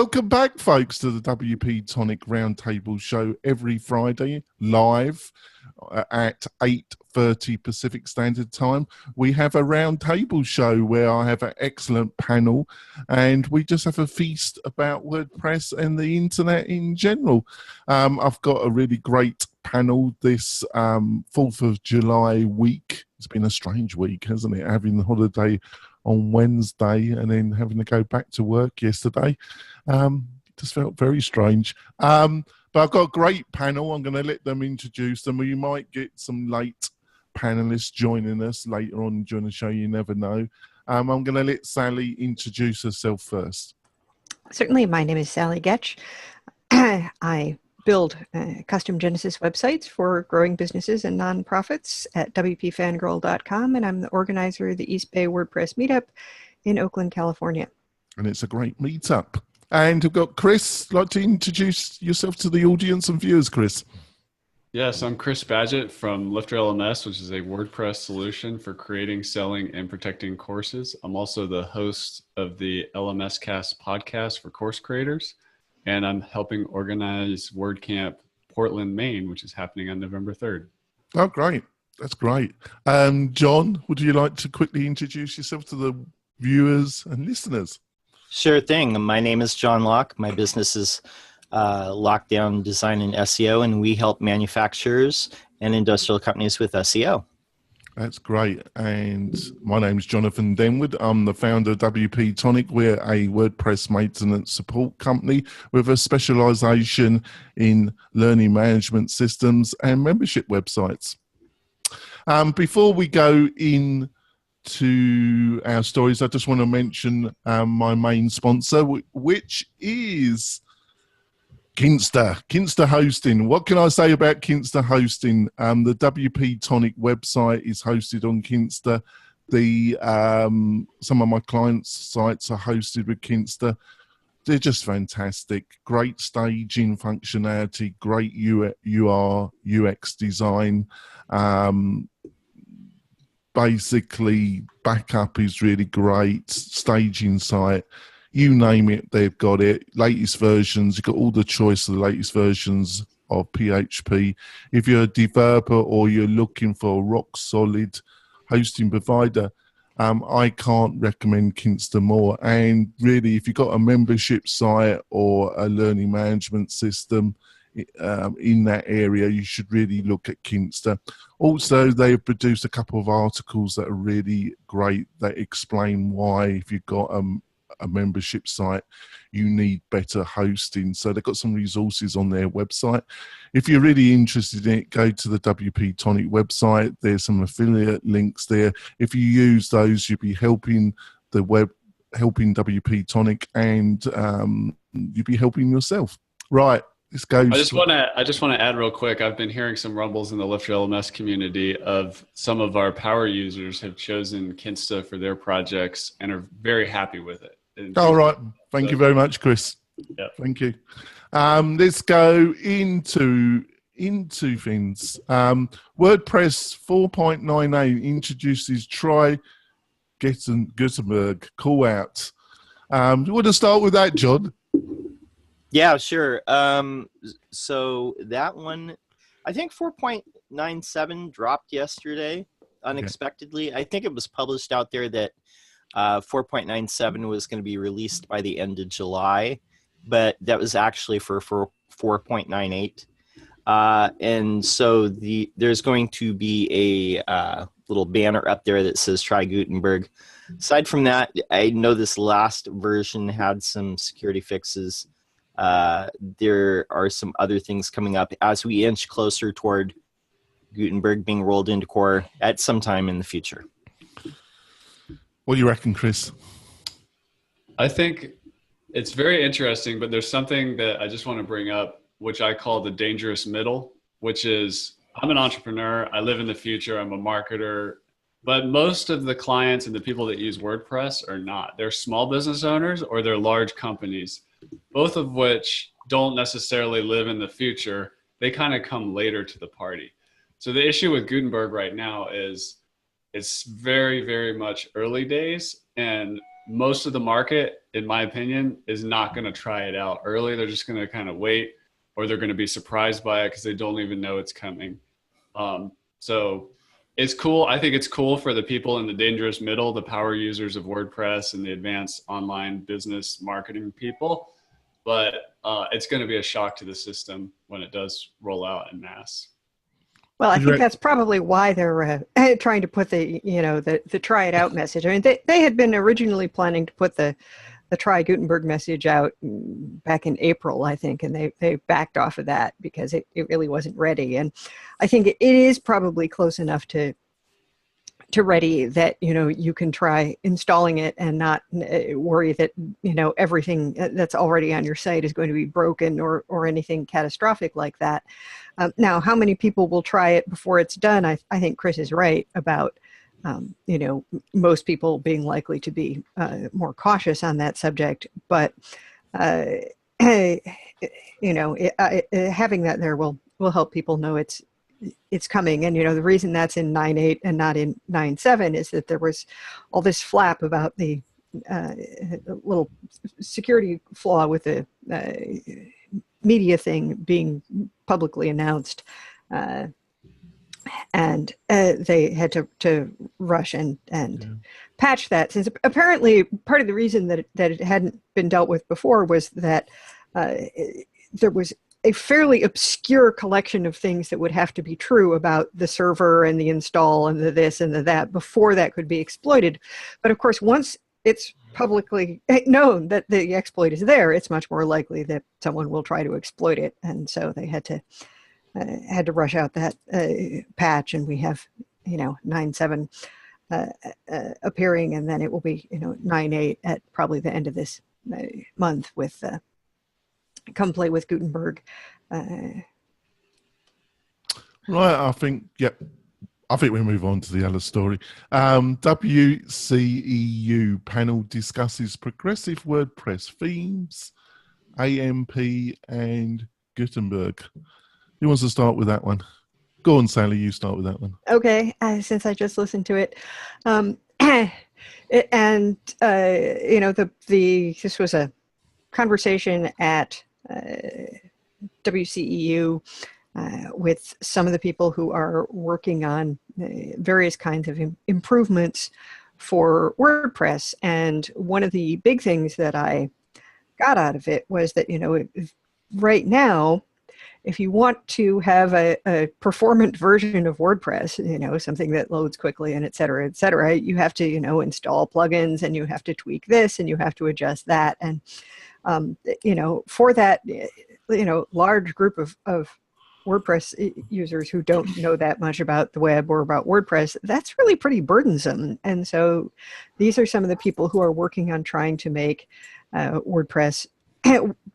Welcome back, folks, to the WP-Tonic Roundtable Show every Friday, live at 8:30 Pacific Standard Time. We have a roundtable show where I have an excellent panel, and we just have a feast about WordPress and the internet in general. I've got a really great panel this 4th of July week. It's been a strange week, hasn't it? Having the holiday on Wednesday and then having to go back to work yesterday. Just felt very strange. But I've got a great panel. I'm going to let them introduce them. We might get some late panelists joining us later on during the show. You never know. I'm going to let Sally introduce herself first. Certainly. My name is Sally Getch. I build custom Genesis websites for growing businesses and nonprofits at WPFangirl.com, and I'm the organizer of the East Bay WordPress meetup in Oakland, California. And it's a great meetup. And we've got Chris. Like to introduce yourself to the audience and viewers, Chris? Yes, I'm Chris Badgett from Lifter LMS, which is a WordPress solution for creating, selling, and protecting courses. I'm also the host of the LMS Cast podcast for course creators, and I'm helping organize WordCamp Portland, Maine, which is happening on November 3rd. Oh, great. That's great. John, would you like to quickly introduce yourself to the viewers and listeners? Sure thing. My name is John Locke. My business is Lockdown Design and SEO, and we help manufacturers and industrial companies with SEO. That's great. And my name is Jonathan Denwood. I'm the founder of WP-Tonic. We're a WordPress maintenance support company with a specialization in learning management systems and membership websites. Before we go into our stories, I just want to mention my main sponsor, which is Kinsta Hosting. What can I say about Kinsta Hosting? The WP-Tonic website is hosted on Kinsta. Some of my clients' sites are hosted with Kinsta. They're just fantastic. Great staging functionality, great UX design. Basically, backup is really great. Staging site. You name it, they've got it. Latest versions, you've got all the choice of the latest versions of PHP. If you're a developer or you're looking for a rock-solid hosting provider, I can't recommend Kinsta more. And really, if you've got a membership site or a learning management system in that area, you should really look at Kinsta. Also, they've produced a couple of articles that are really great that explain why, if you've got a membership site, you need better hosting. So they've got some resources on their website. If you're really interested in it, go to the WP-Tonic website. There's some affiliate links there. If you use those, you'll be helping WP-Tonic, and you'll be helping yourself. Right. This goes. I just want to add real quick. I've been hearing some rumbles in the Lifter LMS community of some of our power users have chosen Kinsta for their projects and are very happy with it. All right. Thank you very much, Chris. Yeah. Thank you. Let's go into things. WordPress 4.98 introduces try Gutenberg callout. You want to start with that, John? Yeah, sure. So that one, I think 4.97 dropped yesterday unexpectedly. Okay. I think it was published out there that 4.97 was going to be released by the end of July, but that was actually for 4.98. And so there's going to be a little banner up there that says try Gutenberg. Aside from that, I know this last version had some security fixes. There are some other things coming up as we inch closer toward Gutenberg being rolled into core at some time in the future. What do you reckon, Chris? I think it's very interesting, but there's something that I just want to bring up, which I call the dangerous middle, which is I'm an entrepreneur. I live in the future. I'm a marketer. But most of the clients and the people that use WordPress are not. They're small business owners or they're large companies, both of which don't necessarily live in the future. They kind of come later to the party. So the issue with Gutenberg right now is it's very, very much early days, and most of the market, in my opinion, is not going to try it out early. They're just going to kind of wait, or they're going to be surprised by it because they don't even know it's coming. So it's cool. I think it's cool for the people in the dangerous middle, the power users of WordPress and the advanced online business marketing people. But it's going to be a shock to the system when it does roll out en masse. Well, I think that's probably why they're trying to put the try it out message. I mean, they had been originally planning to put the try Gutenberg message out back in April, I think, and they backed off of that because it really wasn't ready. And I think it is probably close enough to ready that, you can try installing it and not worry that, everything that's already on your site is going to be broken or anything catastrophic like that. Now, how many people will try it before it's done? I think Chris is right about, most people being likely to be more cautious on that subject. But, having that there will help people know it's coming. And, the reason that's in 9.8 and not in 9.7 is that there was all this flap about the little security flaw with the media thing being publicly announced. And they had to rush and patch that, since apparently part of the reason that it hadn't been dealt with before was that there was a fairly obscure collection of things that would have to be true about the server and the install and the this and the that before that could be exploited. But of course, once it's publicly known that the exploit is there, it's much more likely that someone will try to exploit it. And so they had to rush out that patch, and we have 9.7 appearing, and then it will be 9.8 at probably the end of this month with Come Play with Gutenberg. Right, I think we move on to the other story. WCEU panel discusses progressive WordPress themes, AMP, and Gutenberg. Who wants to start with that one? Go on, Sally, you start with that one. Okay, since I just listened to it. This was a conversation at WCEU with some of the people who are working on various kinds of improvements for WordPress. And one of the big things that I got out of it was that, right now, if you want to have a performant version of WordPress, something that loads quickly and et cetera, you have to, install plugins, and you have to tweak this, and you have to adjust that. And, for that, large group of WordPress users who don't know that much about the web or about WordPress, that's really pretty burdensome. And so these are some of the people who are working on trying to make WordPress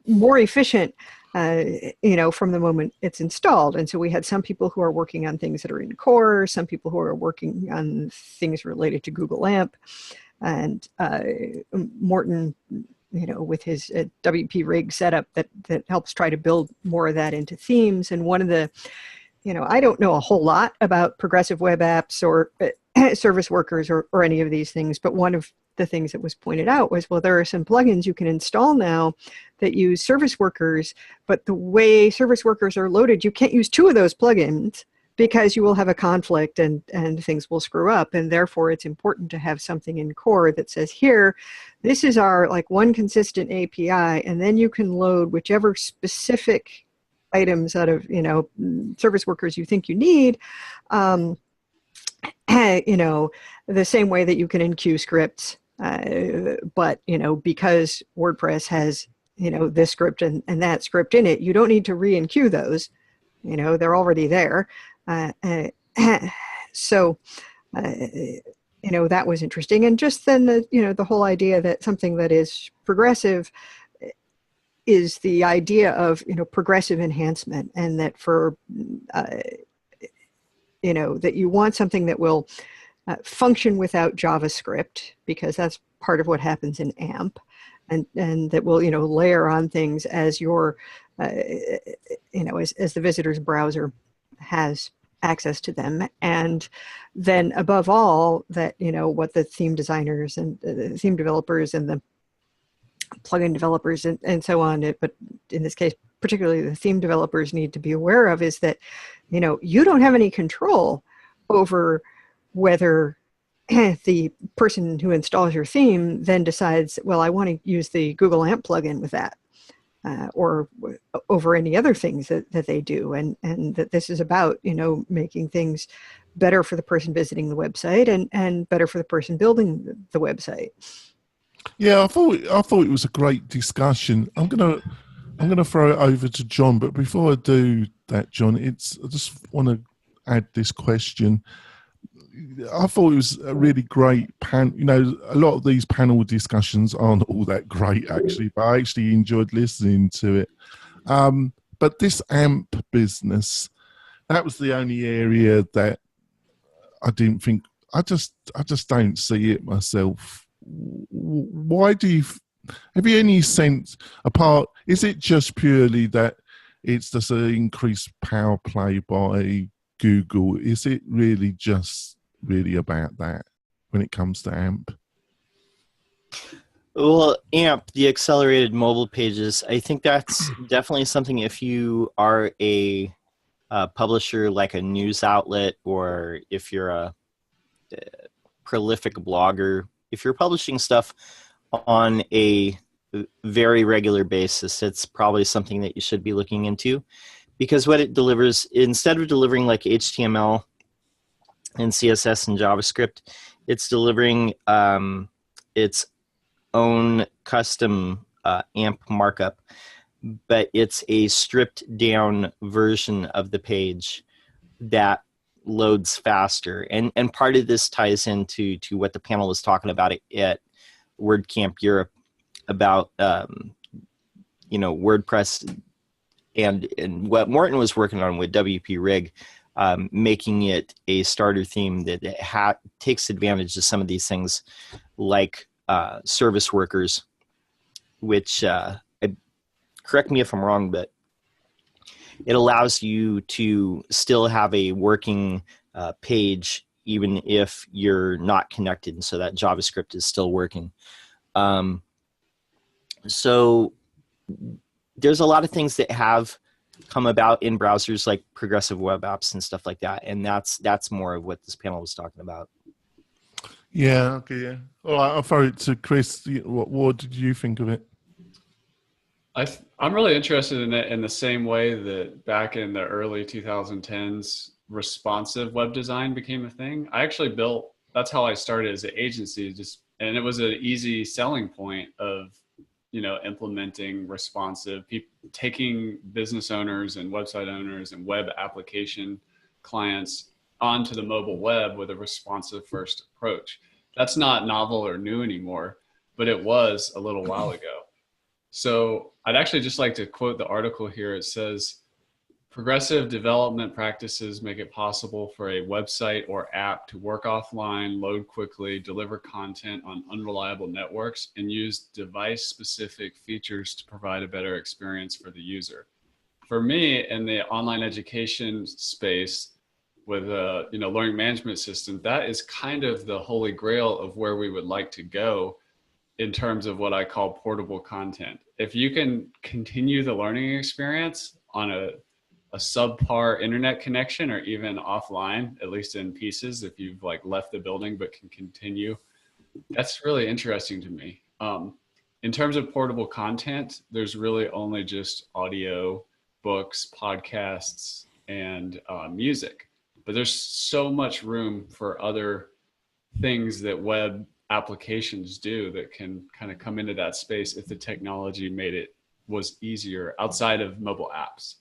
more efficient, from the moment it's installed. And so we had some people who are working on things that are in core, some people who are working on things related to Google AMP, and Morton, with his WP rig setup that helps try to build more of that into themes. And one of the, I don't know a whole lot about progressive web apps or service workers or any of these things, but one of the things that was pointed out was, well, there are some plugins you can install now that use service workers, but the way service workers are loaded, you can't use two of those plugins because you will have a conflict and things will screw up. And therefore it's important to have something in core that says, here, this is our one consistent API, and then you can load whichever specific items out of, service workers you think you need, the same way that you can enqueue scripts. But, because WordPress has, this script and that script in it, you don't need to re-enqueue those. They're already there. So, that was interesting. And just then, the whole idea that something that is progressive is the idea of, progressive enhancement, and that for, that you want something that will function without JavaScript, because that's part of what happens in AMP, and that will, layer on things as your, as the visitor's browser has access to them. And then above all, that, what the theme designers and the theme developers and the plugin developers and so on, but in this case, particularly the theme developers need to be aware of is that, you don't have any control over whether the person who installs your theme then decides, well, I want to use the Google AMP plugin with that, or over any other things that they do. And that this is about, making things better for the person visiting the website and better for the person building the website. Yeah, I thought it was a great discussion. I'm gonna throw it over to John, but before I do that, John, I just want to add this question. I thought it was a really great panel. A lot of these panel discussions aren't all that great actually, but I actually enjoyed listening to it. But this AMP business, that was the only area that I didn't think. I just don't see it myself. Why have you any sense apart? Is it just purely that it's just an increased power play by Google? Is it really just about that when it comes to AMP? Well, AMP, the accelerated mobile pages, I think that's definitely something if you are a publisher like a news outlet, or if you're a prolific blogger, if you're publishing stuff on a very regular basis, it's probably something that you should be looking into, because what it delivers, instead of delivering like HTML and CSS and JavaScript, it's delivering its own custom AMP markup, but it's a stripped down version of the page that loads faster. And part of this ties into what the panel was talking about at WordCamp Europe about WordPress and what Morton was working on with WP Rig, making it a starter theme that takes advantage of some of these things like service workers, which correct me if I'm wrong, but it allows you to still have a working page even if you're not connected, and so that JavaScript is still working. So there's a lot of things that have come about in browsers like progressive web apps and stuff like that, and that's more of what this panel was talking about. Yeah, okay, yeah. All right, I'll throw it to Chris. What did you think of it? I'm really interested in it in the same way that back in the early 2010s, responsive web design became a thing. I actually that's how I started as an agency, and it was an easy selling point of, implementing responsive, taking business owners and website owners and web application clients onto the mobile web with a responsive first approach. That's not novel or new anymore, but it was a little while ago. So I'd actually just like to quote the article here. It says, progressive development practices make it possible for a website or app to work offline, load quickly, deliver content on unreliable networks, and use device-specific features to provide a better experience for the user. For me, in the online education space with a learning management system, that is kind of the holy grail of where we would like to go in terms of what I call portable content. If you can continue the learning experience on a subpar internet connection, or even offline, at least in pieces, if you've left the building but can continue, that's really interesting to me. In terms of portable content, there's really only just audio, books, podcasts, and music. But there's so much room for other things that web applications do that can kind of come into that space if the technology was easier outside of mobile apps.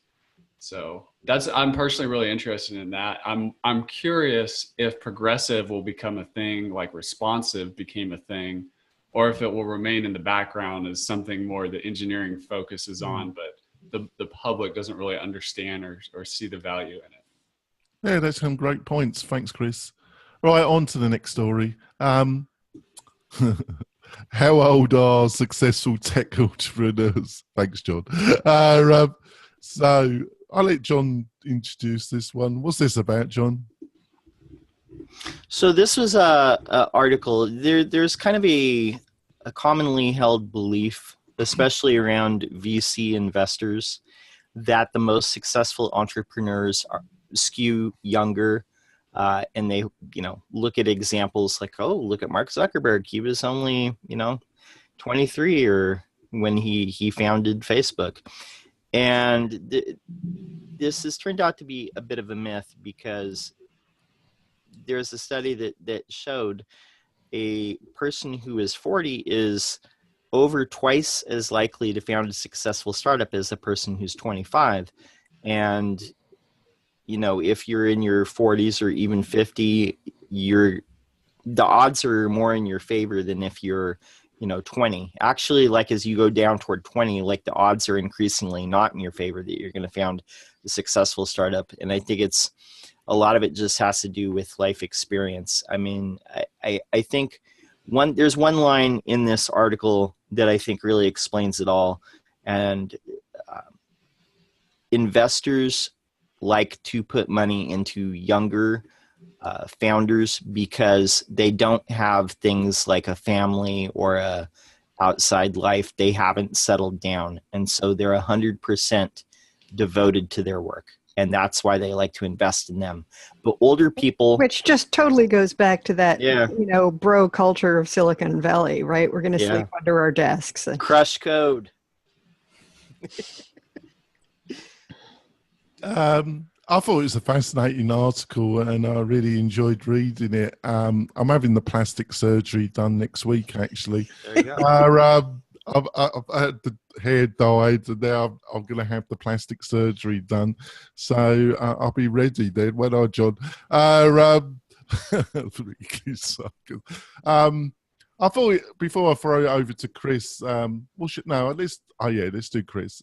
So I'm personally really interested in that. I'm curious if progressive will become a thing like responsive became a thing, or if it will remain in the background as something more the engineering focuses on, but the public doesn't really understand or see the value in it. Yeah, that's some great points. Thanks, Chris. Right, on to the next story. How old are successful tech entrepreneurs? Thanks, John. So I'll let John introduce this one. What's this about, John? So this was a article. There's kind of a commonly held belief, especially around VC investors, that the most successful entrepreneurs skew younger, and they look at examples like, oh, look at Mark Zuckerberg. He was only 23 or when he founded Facebook, and this has turned out to be a bit of a myth, because there's a study that showed a person who is 40 is over twice as likely to found a successful startup as a person who's 25. And, if you're in your 40s or even 50, the odds are more in your favor than if you're, 20. Actually, like as you go down toward 20, like the odds are increasingly not in your favor that you're going to found a successful startup. And I think a lot of it just has to do with life experience. I mean, I think there's one line in this article that I think really explains it all. And investors like to put money into younger founders because they don't have things like a family or a outside life. They haven't settled down. And so they're 100% devoted to their work. And that's why they like to invest in them. But older people... Which just totally goes back to that, Yeah. bro culture of Silicon Valley, right? We're going to sleep under our desks. Crush code. I thought it was a fascinating article, and I really enjoyed reading it. I'm having the plastic surgery done next week, actually. There you go. I've had the hair dyed, and now I'm going to have the plastic surgery done. So I'll be ready then. When I, John? I thought before I throw it over to Chris, let's do Chris.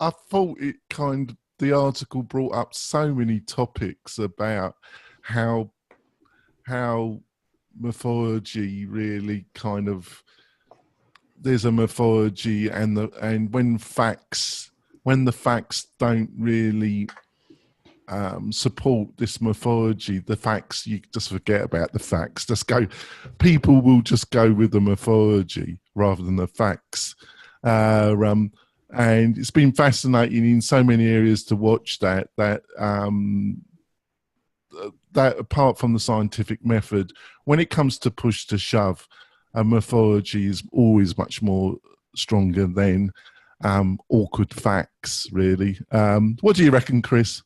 I thought the article brought up so many topics about how mythology really there's a mythology, and when the facts don't really support this mythology, the facts, you just forget about the facts. People will just go with the mythology rather than the facts. And it's been fascinating in so many areas to watch that apart from the scientific method, when it comes to push to shove, a mythology is always much more stronger than awkward facts, really. What do you reckon, Chris?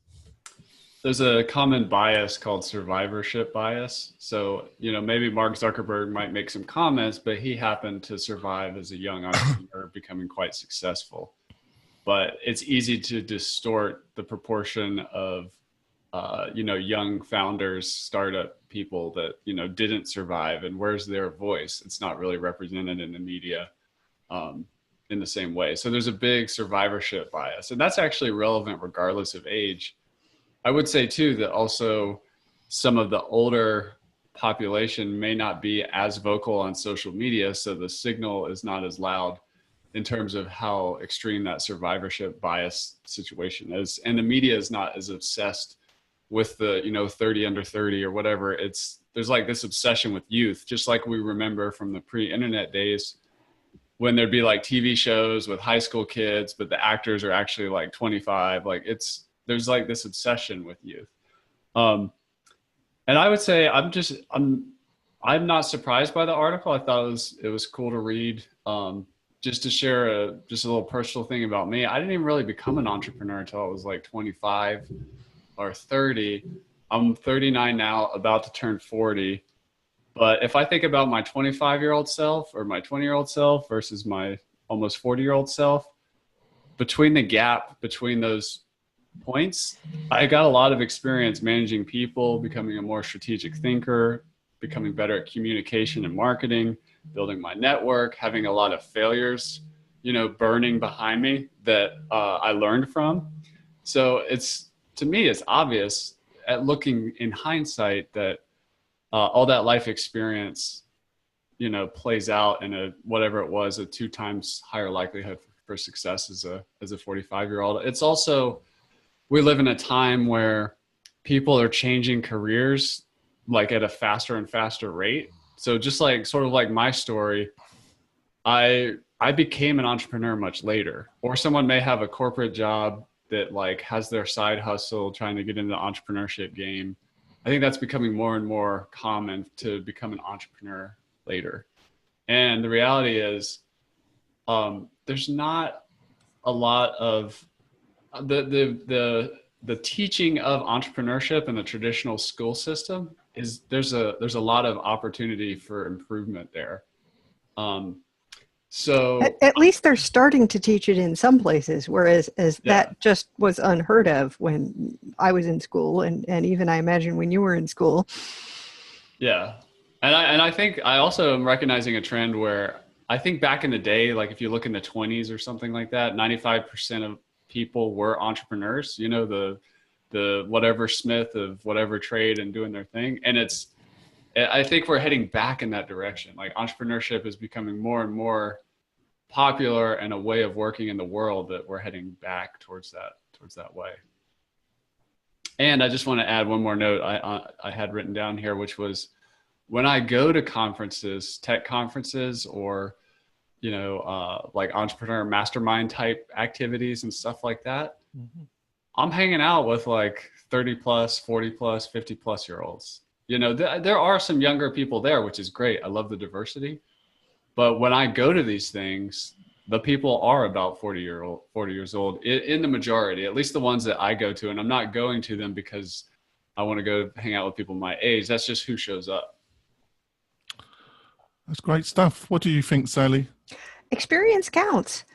There's a common bias called survivorship bias. So, maybe Mark Zuckerberg might make some comments, but he happened to survive as a young entrepreneur, becoming quite successful. But it's easy to distort the proportion of, young founders, startup people that, didn't survive, and where's their voice? It's not really represented in the media in the same way. So there's a big survivorship bias, and that's actually relevant regardless of age. I would say too that also some of the older population may not be as vocal on social media, so the signal is not as loud in terms of how extreme that survivorship bias situation is. And the media is not as obsessed with the 30 under 30 or whatever. There's like this obsession with youth, just like we remember from the pre-internet days when there'd be like TV shows with high school kids, but the actors are actually like 25. There's like this obsession with youth. And I would say I'm not surprised by the article. I thought it was cool to read. Just to share just a little personal thing about me, I didn't even really become an entrepreneur until I was like 25 or 30. I'm 39 now, about to turn 40. But if I think about my 25-year-old self or my 20-year-old self versus my almost 40-year-old self, between the gap between those points, I got a lot of experience managing people, becoming a more strategic thinker, becoming better at communication and marketing, building my network, having a lot of failures, burning behind me that I learned from. So to me, it's obvious at looking in hindsight that all that life experience, plays out in whatever it was, a 2 times higher likelihood for success as a 45-year-old. It's also, we live in a time where people are changing careers like at a faster and faster rate. So just like sort of like my story, I became an entrepreneur much later, or someone may have a corporate job that like has their side hustle trying to get into the entrepreneurship game. I think that's becoming more and more common to become an entrepreneur later. And the reality is, there's not a lot of the teaching of entrepreneurship in the traditional school system is there's a lot of opportunity for improvement there. So at least they're starting to teach it in some places, whereas that just was unheard of when I was in school, and even I imagine when you were in school. Yeah. And I think I also am recognizing a trend where I think back in the day, like if you look in the 20s or something like that, 95% of people were entrepreneurs, you know, the whatever Smith of whatever trade and doing their thing. And I think we're heading back in that direction. Like entrepreneurship is becoming more and more popular and a way of working in the world that we're heading back towards that way. And I just want to add one more note I had written down here, which was when I go to conferences, tech conferences, or, you know, like entrepreneur mastermind type activities and stuff like that, I'm hanging out with like 30 plus, 40 plus, 50 plus year olds. You know, there are some younger people there, which is great. I love the diversity. But when I go to these things, the people are about 40 years old in the majority, at least the ones that I go to. And I'm not going to them because I want to go hang out with people my age. That's just who shows up. That's great stuff. What do you think, Sally? Experience counts.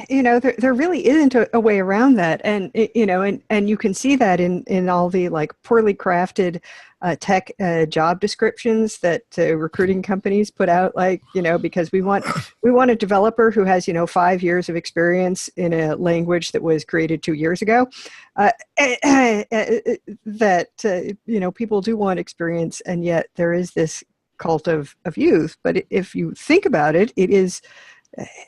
You know, there really isn't a way around that. And, you know, and you can see that in all the like poorly crafted tech job descriptions that recruiting companies put out, like, you know, because we want a developer who has, you know, 5 years of experience in a language that was created 2 years ago. That, you know, people do want experience, and yet there is this cult of youth. But if you think about it, it is,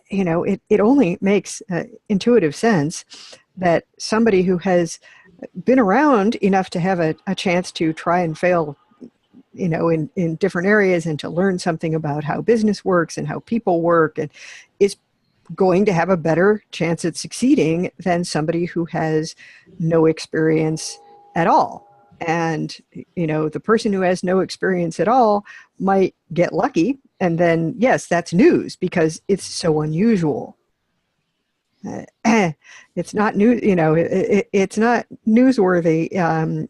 you know, it only makes intuitive sense that somebody who has been around enough to have a chance to try and fail, you know, in different areas, and to learn something about how business works and how people work, and is going to have a better chance at succeeding than somebody who has no experience at all. And, you know, the person who has no experience at all might get lucky. And then, yes, that's news because it's so unusual. It's not new, you know, it's not newsworthy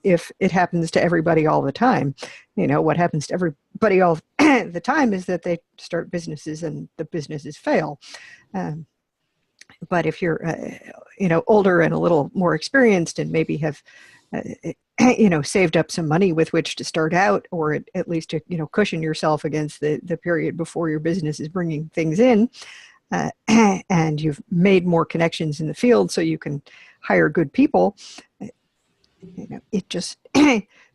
if it happens to everybody all the time. You know, what happens to everybody all the time is that they start businesses and the businesses fail. But if you're, you know, older and a little more experienced and maybe have, you know, saved up some money with which to start out, or at least to, you know, cushion yourself against the period before your business is bringing things in, and you've made more connections in the field so you can hire good people, you know, it just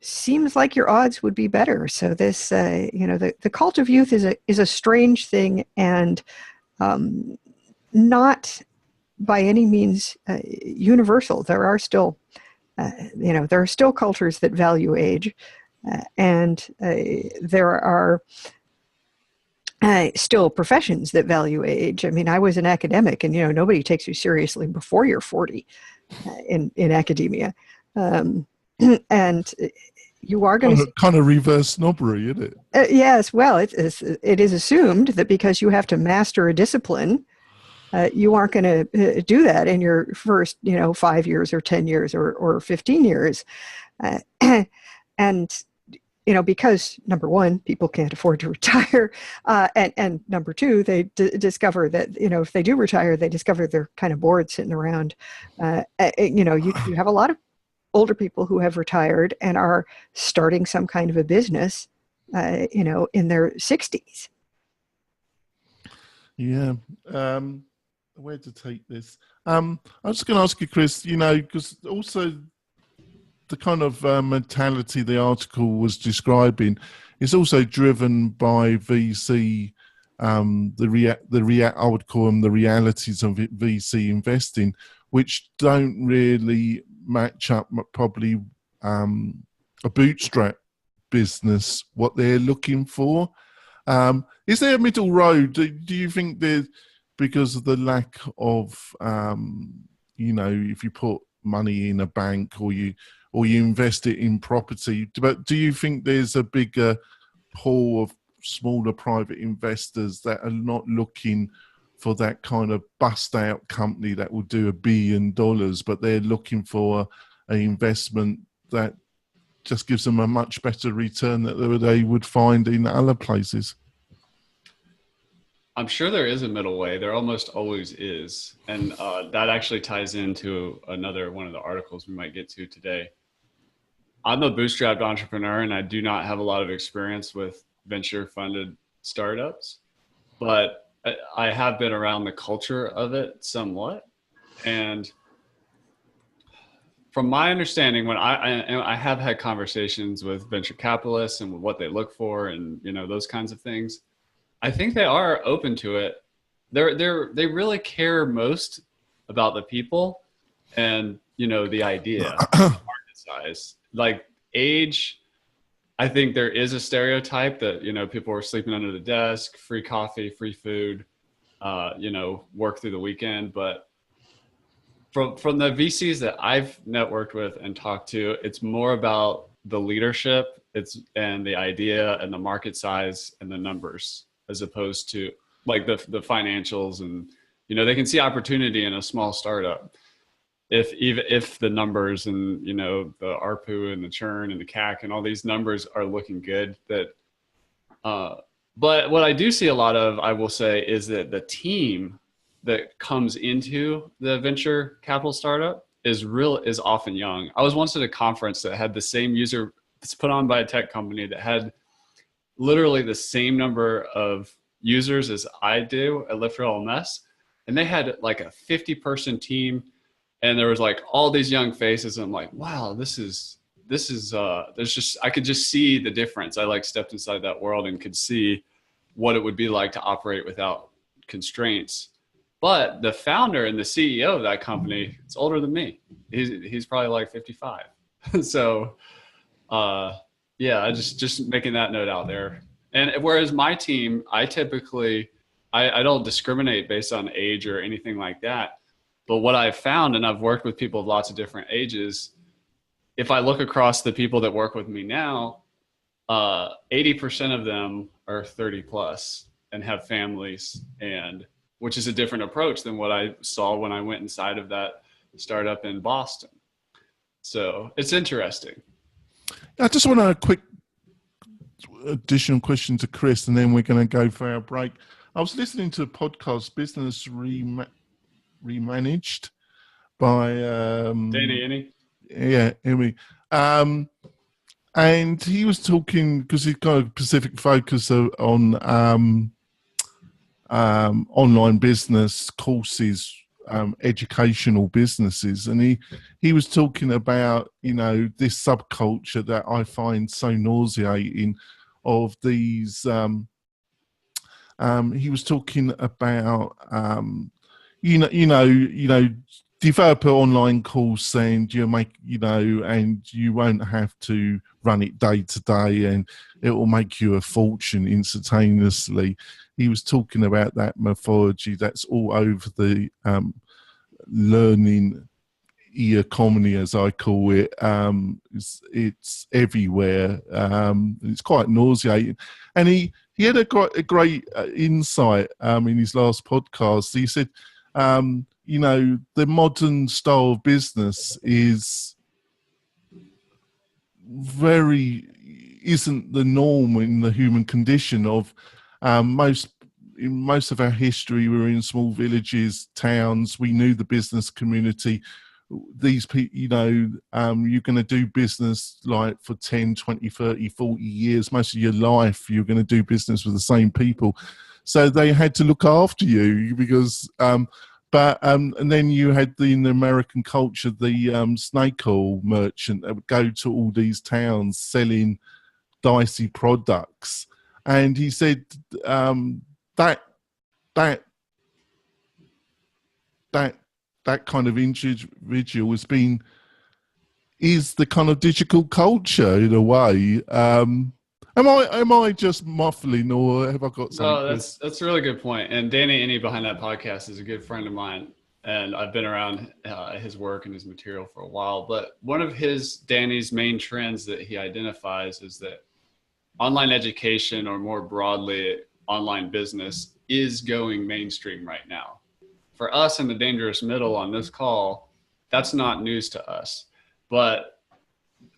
seems like your odds would be better. So this, you know, the cult of youth is a strange thing, and not by any means universal. There are still, you know, there are still cultures that value age, and there are still professions that value age. I mean, I was an academic, and, you know, nobody takes you seriously before you're 40 in academia. And you are going to kind of reverse snobbery, isn't it? Yes. Well, it is assumed that because you have to master a discipline, you aren't going to do that in your first, you know, 5 years or 10 years or 15 years. And, you know, because number one, people can't afford to retire. And number two, they discover that, you know, if they do retire, they discover they're kind of bored sitting around. You know, you have a lot of older people who have retired and are starting some kind of a business, you know, in their 60s. Yeah. Where to take this? I was just going to ask you, Chris, you know, because also the kind of mentality the article was describing is also driven by VC I would call them the realities of VC investing, which don't really match up probably a bootstrap business, what they're looking for. Is there a middle road? Do you think there's, because of the lack of, if you put money in a bank or you invest it in property, but do you think there's a bigger pool of smaller private investors that are not looking for that kind of bust out company that will do $1 billion, but they're looking for an investment that just gives them a much better return that they would find in other places? I'm sure there is a middle way. There almost always is. And that actually ties into another one of the articles we might get to today. I'm a bootstrapped entrepreneur, and I do not have a lot of experience with venture funded startups, but I have been around the culture of it somewhat. And from my understanding, when I have had conversations with venture capitalists and what they look for and, those kinds of things, I think they are open to it. They really care most about the people and, the idea, market size, like age. I think there is a stereotype that, people are sleeping under the desk, free coffee, free food, work through the weekend. But from the VCs that I've networked with and talked to, it's more about the leadership, and the idea and the market size and the numbers, as opposed to like the financials. And, they can see opportunity in a small startup. If the numbers and, the ARPU and the churn and the CAC and all these numbers are looking good, but what I do see a lot of, I will say, is that the team that comes into the venture capital startup is often young. I was once at a conference that had the same user, it's put on by a tech company that had literally the same number of users as I do at Lift LMS. And they had like a 50-person team. And there was like all these young faces. And I'm like, wow, there's just, I could just see the difference. I like stepped inside that world and could see what it would be like to operate without constraints. But the founder and the CEO of that company is older than me. He's probably like 55. So, yeah, just making that note out there. And whereas my team, I typically, I don't discriminate based on age or anything like that. But what I've found, and I've worked with people of lots of different ages, if I look across the people that work with me now, 80% of them are 30 plus and have families, and which is a different approach than what I saw when I went inside of that startup in Boston. So it's interesting. I just want a quick additional question to Chris, and then we're going to go for our break. I was listening to a podcast, Business Remanaged, by Danny. Yeah, Emmy. And he was talking, because he's got a specific focus on online business courses, educational businesses, and he was talking about this subculture that I find so nauseating of these. He was talking about develop an online course and and you won't have to run it day to day, and it will make you a fortune instantaneously. He was talking about that mythology that's all over the learning economy, as I call it. It's everywhere. It's quite nauseating. And he had a great insight in his last podcast. He said, the modern style of business isn't the norm in the human condition of in most of our history. We were in small villages, towns. We knew the business community. These people, you're going to do business like for 10, 20, 30, 40 years. Most of your life, you're going to do business with the same people. So they had to look after you because, and then you had in the American culture, the snake oil merchant that would go to all these towns selling dicey products. And he said, that that kind of individual is the kind of digital culture in a way. Am I just muffling, or have I got something? No, that's a really good point. And Danny Inney behind that podcast is a good friend of mine, and I've been around his work and his material for a while. But one of Danny's main trends that he identifies is that online education, or more broadly, online business, is going mainstream right now. For us in the dangerous middle on this call, that's not news to us, but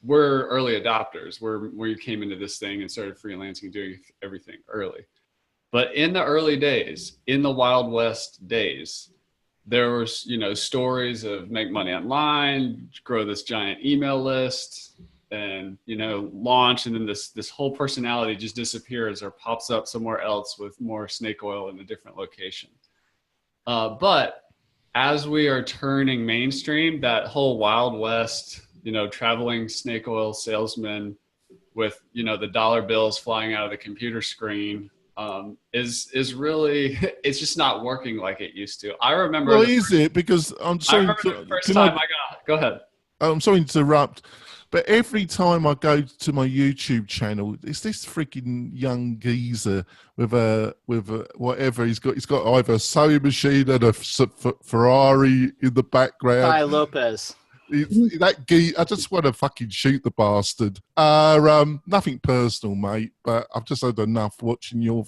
we're early adopters. We came into this thing and started freelancing, doing everything early. But in the early days, in the Wild West days, there was, stories of make money online, grow this giant email list, and, launch. And then this whole personality just disappears or pops up somewhere else with more snake oil in a different location. But as we are turning mainstream, that whole Wild West, traveling snake oil salesman with, the dollar bills flying out of the computer screen, is really, it's just not working like it used to. I remember. Well, is it? Because I'm sorry. The first time go ahead. I'm sorry to interrupt, but every time I go to my YouTube channel, it's this freaking young geezer with a whatever he's got. He's got either a sewing machine and a Ferrari in the background. Hi, Lopez. I just want to fucking shoot the bastard. Nothing personal, mate, but I've just had enough watching you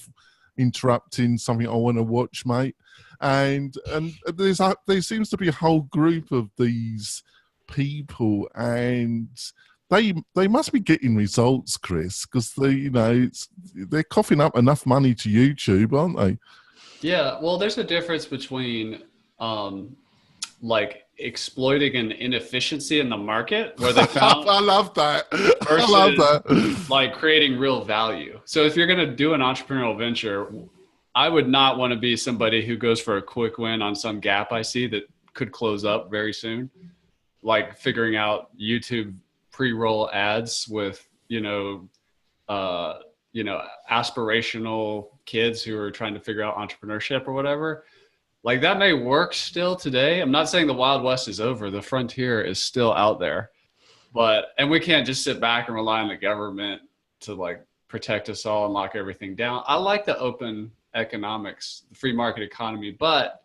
interrupting something I want to watch, mate. And there seems to be a whole group of these people, and they must be getting results, Chris, because they're coughing up enough money to YouTube, aren't they? Yeah, well, there's a difference between exploiting an inefficiency in the market where they found I love that. Versus, I love that. Like creating real value. So if you're going to do an entrepreneurial venture, I would not want to be somebody who goes for a quick win on some gap I see that could close up very soon, like figuring out YouTube pre-roll ads with aspirational kids who are trying to figure out entrepreneurship or whatever. Like that may work still today. I'm not saying the Wild West is over. The frontier is still out there, and we can't just sit back and rely on the government to protect us all and lock everything down. I like the open economics, the free market economy, but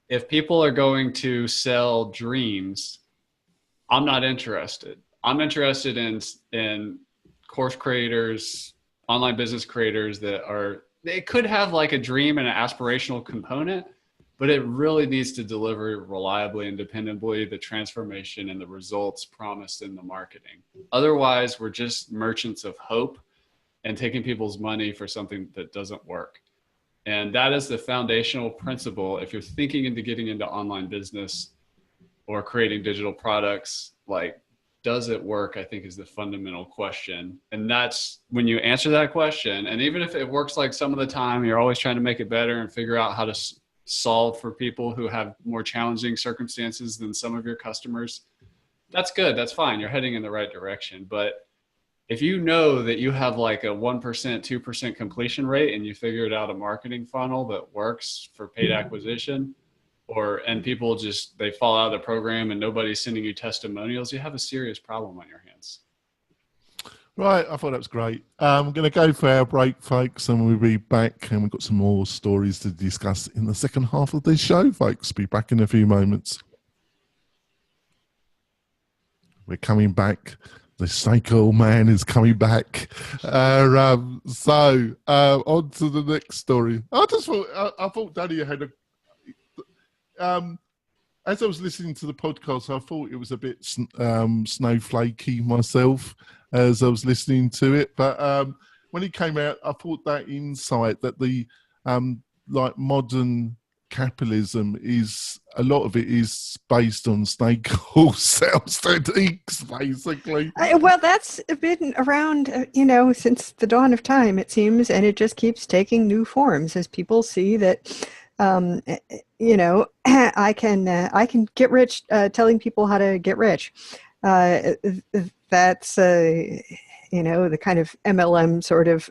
if people are going to sell dreams, I'm not interested. I'm interested in course creators, online business creators they could have a dream and an aspirational component, but it really needs to deliver reliably and dependably the transformation and the results promised in the marketing. Otherwise, we're just merchants of hope and taking people's money for something that doesn't work. And that is the foundational principle. If you're thinking into getting into online business or creating digital products, does it work? I think is the fundamental question. And that's when you answer that question. And even if it works some of the time, you're always trying to make it better and figure out how to solve for people who have more challenging circumstances than some of your customers. That's good. That's fine. You're heading in the right direction. But if you know that you have a 1%, 2% completion rate and you figured out a marketing funnel that works for paid acquisition, and people they fall out of the program and nobody's sending you testimonials, you have a serious problem on your hands. Right, I thought that was great. We're going to go for our break, folks, and we'll be back, and we've got some more stories to discuss in the second half of this show, folks. Be back in a few moments. We're coming back. The snake oil man is coming back. On to the next story. I thought Danny had as I was listening to the podcast, I thought it was a bit snowflakey myself as I was listening to it. But when it came out, I thought that insight that the modern capitalism is, a lot of it is based on snake oil sales techniques, basically. Well, that's been around, since the dawn of time, it seems, and it just keeps taking new forms as people see that. I can get rich telling people how to get rich. That's the kind of MLM sort of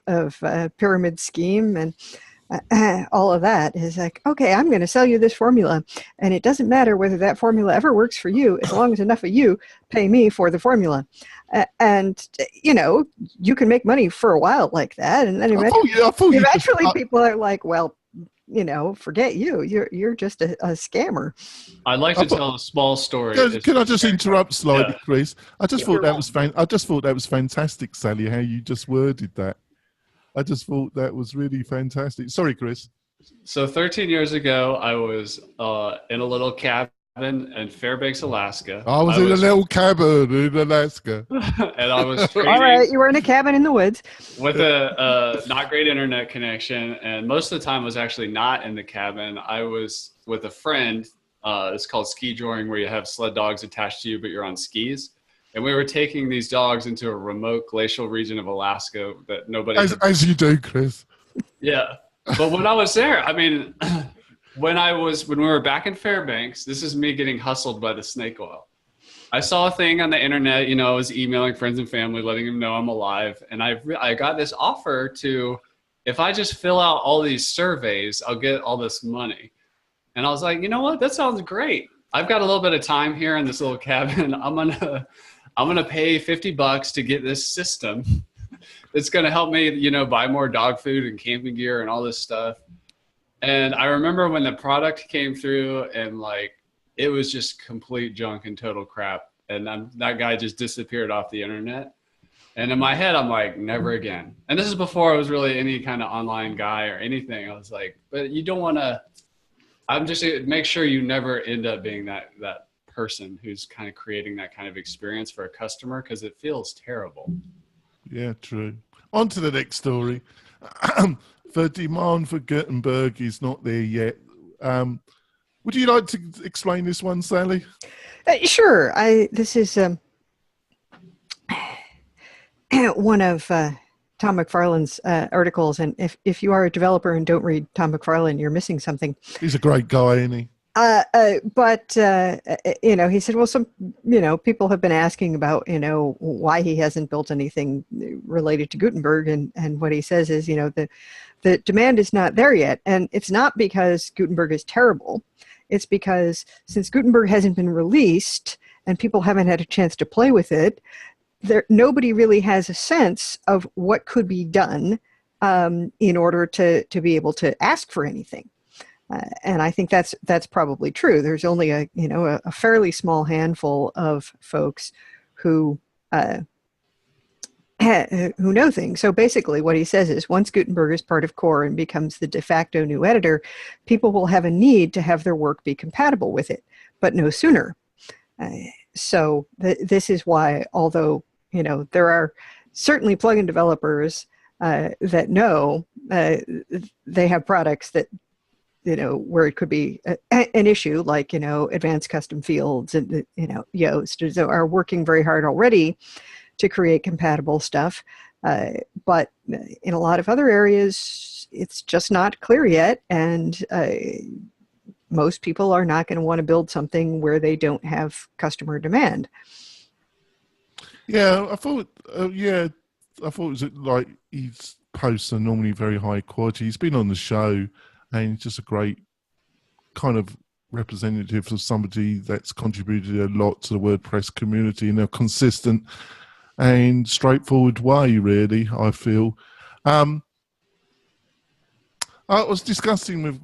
pyramid scheme, and all of that is like, okay, I'm going to sell you this formula, and it doesn't matter whether that formula ever works for you as long as enough of you pay me for the formula. And you can make money for a while like that, and then eventually people are like, well, forget you. You're just a scammer. I'd like to tell a small story. Can I just interrupt slightly, Chris? I just thought that was fantastic, Sally, how you just worded that. I just thought that was really fantastic. Sorry, Chris. So 13 years ago, I was in a little cabin in Fairbanks, Alaska. I was in a little cabin in Alaska. And I was all right, you were in a cabin in the woods. With a not great internet connection. And most of the time I was actually not in the cabin. I was with a friend. It's called ski joring, where you have sled dogs attached to you, but you're on skis. And we were taking these dogs into a remote glacial region of Alaska that nobody... As you do, Chris. Yeah. But when I was there, I mean, when we were back in Fairbanks, this is me getting hustled by the snake oil. I saw a thing on the internet, I was emailing friends and family, letting them know I'm alive. And I got this offer to, if I just fill out all these surveys, I'll get all this money. And I was like, you know what? That sounds great. I've got a little bit of time here in this little cabin. I'm gonna pay $50 to get this system. It's gonna help me, buy more dog food and camping gear and all this stuff. And I remember when the product came through, and it was just complete junk and total crap. And that guy just disappeared off the internet. And in my head, I'm like, never again. And this is before I was really any kind of online guy or anything. I was like, but you don't want to. I'm just make sure you never end up being that person who's kind of creating that kind of experience for a customer, because it feels terrible. Yeah, true. On to the next story. The demand for Gutenberg is not there yet. Would you like to explain this one, Sally? Sure. This is one of Tom McFarlane's articles, and if you are a developer and don't read Tom McFarlane, you're missing something. He's a great guy, isn't he? But he said, well, some, people have been asking about, why he hasn't built anything related to Gutenberg. And what he says is, the demand is not there yet. And it's not because Gutenberg is terrible. It's because since Gutenberg hasn't been released and people haven't had a chance to play with it, nobody really has a sense of what could be done in order to be able to ask for anything. And I think that's probably true. There's only a fairly small handful of folks who know things. So basically what he says is, once Gutenberg is part of core and becomes the de facto new editor, people will have a need to have their work be compatible with it, but no sooner. So this is why, although there are certainly plugin developers that know they have products that where it could be an issue, like, advanced custom fields and, Yoast are working very hard already to create compatible stuff. But in a lot of other areas, it's just not clear yet. And most people are not going to want to build something where they don't have customer demand. Yeah, I thought it was like his posts are normally very high quality. He's been on the show, and he's just a great kind of representative of somebody that's contributed a lot to the WordPress community in a consistent and straightforward way, really, I feel. I was discussing with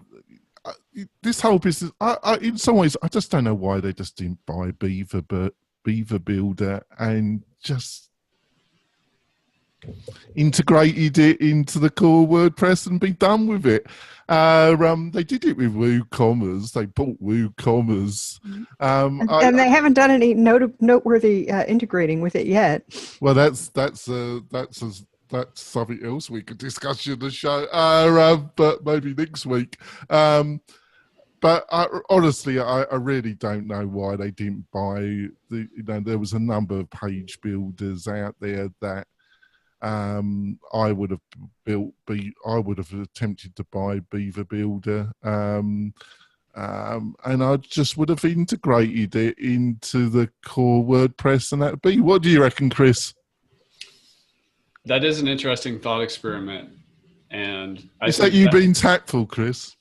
this whole business. In some ways, I just don't know why they just didn't buy Beaver Builder and just integrated it into the core WordPress and be done with it. They did it with WooCommerce. They bought WooCommerce. And they haven't done any noteworthy integrating with it yet. Well, that's something else we could discuss in the show, but maybe next week. But honestly, I really don't know why they didn't buy there was a number of page builders out there that I would have attempted to buy Beaver Builder, and I just would have integrated it into the core WordPress, and that'd be. What do you reckon, Chris? That is an interesting thought experiment. And is that you being tactful, Chris?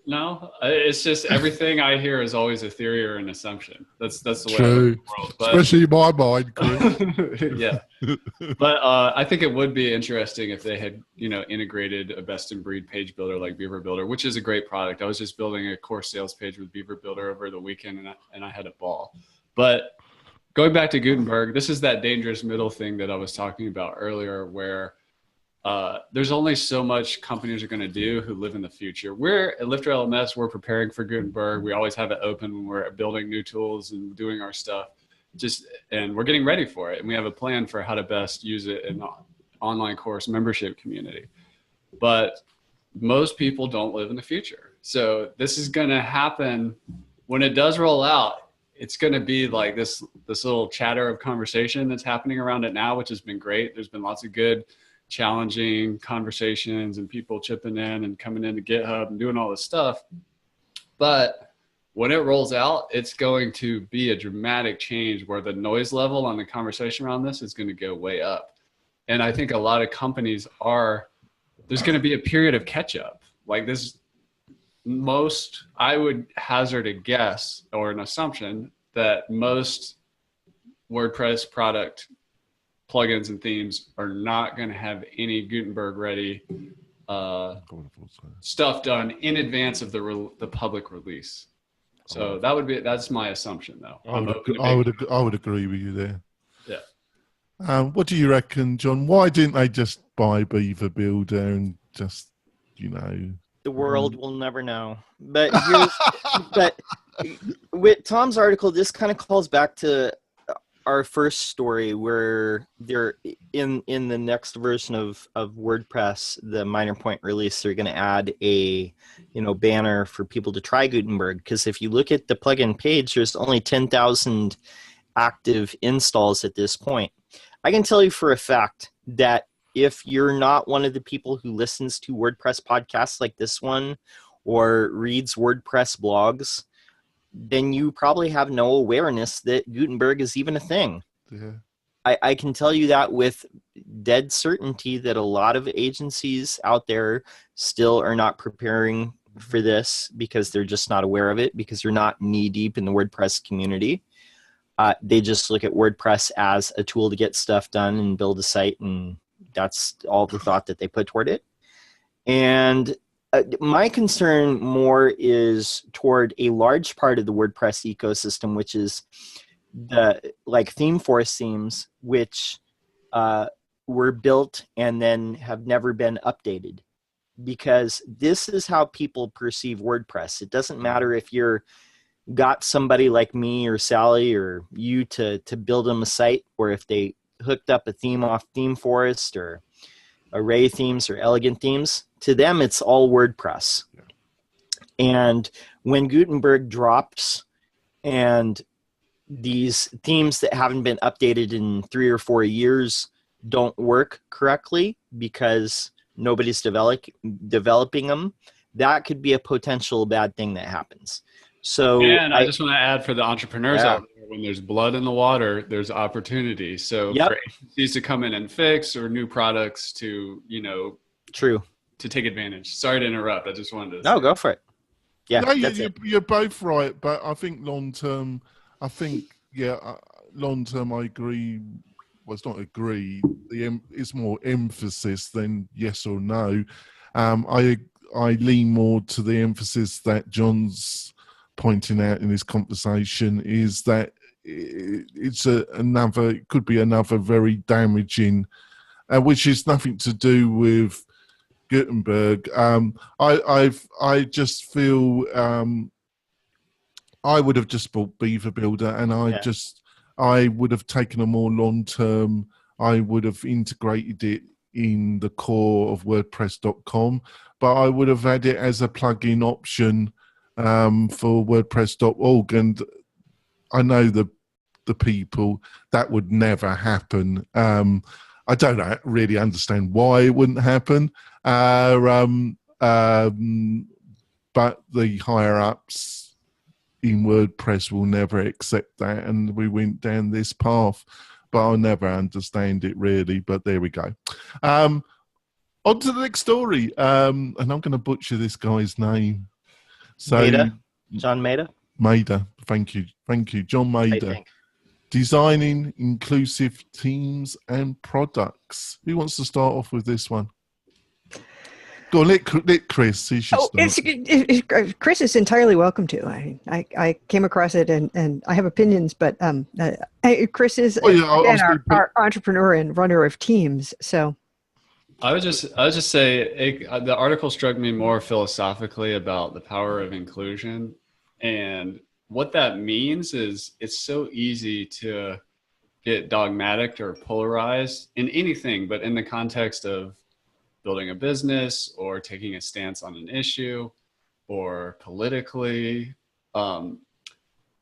No, it's just everything I hear is always a theory or an assumption. That's the way I True. look at the world. But, especially in my mind, Chris. yeah. But I think it would be interesting if they had, integrated a best-in-breed page builder like Beaver Builder, which is a great product. I was just building a course sales page with Beaver Builder over the weekend, and I had a ball. But going back to Gutenberg, this is that dangerous middle thing that I was talking about earlier, where there's only so much companies are going to do who live in the future. We're at Lifter LMS, we're preparing for Gutenberg. We always have it open when we're building new tools and doing our stuff. And we're getting ready for it. And we have a plan for how to best use it in online course membership community. But most people don't live in the future. So this is going to happen when it does roll out. It's going to be like this little chatter of conversation that's happening around it now, which has been great. There's been lots of good, challenging conversations and people chipping in and coming into GitHub and doing all this stuff. But when it rolls out, it's going to be a dramatic change where the noise level on the conversation around this is going to go way up. And I think a lot of companies there's going to be a period of catch up. Like this, I would hazard a guess or an assumption that most WordPress product plugins and themes are not going to have any Gutenberg ready stuff done in advance of the public release. So that's my assumption, though. I would agree with you there. Yeah. What do you reckon, John? Why didn't they just buy Beaver Builder and just, The world will never know. But with Tom's article, this kind of calls back to our first story where they're in the next version of WordPress, the minor point release, they're going to add a banner for people to try Gutenberg, because if you look at the plugin page, there's only 10,000 active installs at this point. I can tell you for a fact that if you're not one of the people who listens to WordPress podcasts like this one or reads WordPress blogs, then you probably have no awareness that Gutenberg is even a thing. Yeah. I can tell you that with dead certainty that a lot of agencies out there still are not preparing for this because they're just not aware of it, because they're not knee deep in the WordPress community. They just look at WordPress as a tool to get stuff done and build a site, and that's all the thought that they put toward it. And my concern more is toward a large part of the WordPress ecosystem, which is the ThemeForest themes, which were built and then have never been updated. Because this is how people perceive WordPress. It doesn't matter if you're got somebody like me or Sally or you to build them a site, or if they hooked up a theme off ThemeForest or Array Themes or Elegant Themes. To them, it's all WordPress. And when Gutenberg drops and these themes that haven't been updated in 3 or 4 years don't work correctly because nobody's developing them, that could be a potential bad thing that happens. So, and I just want to add, for the entrepreneurs out there, when there's blood in the water, there's opportunity. So for agencies to come in and fix, or new products to, true, to take advantage. Sorry to interrupt. I just wanted to. No, go for it. Yeah, no, you're both right, but I think long term, long term, I agree. Well, it's not agree. It's more emphasis than yes or no. I lean more to the emphasis that John's pointing out in this conversation, is that it could be another very damaging, which is nothing to do with Gutenberg. I just feel I would have just bought Beaver Builder, and I would have taken a more long term. I would have integrated it in the core of WordPress.com, but I would have had it as a plugin option for WordPress.org. And I know the people that would never happen. I don't really understand why it wouldn't happen. But the higher ups in WordPress will never accept that, and we went down this path. But I'll never understand it really. But there we go. On to the next story. And I'm going to butcher this guy's name. So, Maeda? John Maeda? Maeda. Thank you. John I Maeda. think. Designing inclusive teams and products. Who wants to start off with this one? Go on, let Chris. He should start. Chris is entirely welcome to. I came across it and I have opinions, but Chris is our entrepreneur and runner of teams. So I would just say the article struck me more philosophically about the power of inclusion, and what that means is it's so easy to get dogmatic or polarized in anything, but in the context of building a business or taking a stance on an issue or politically. But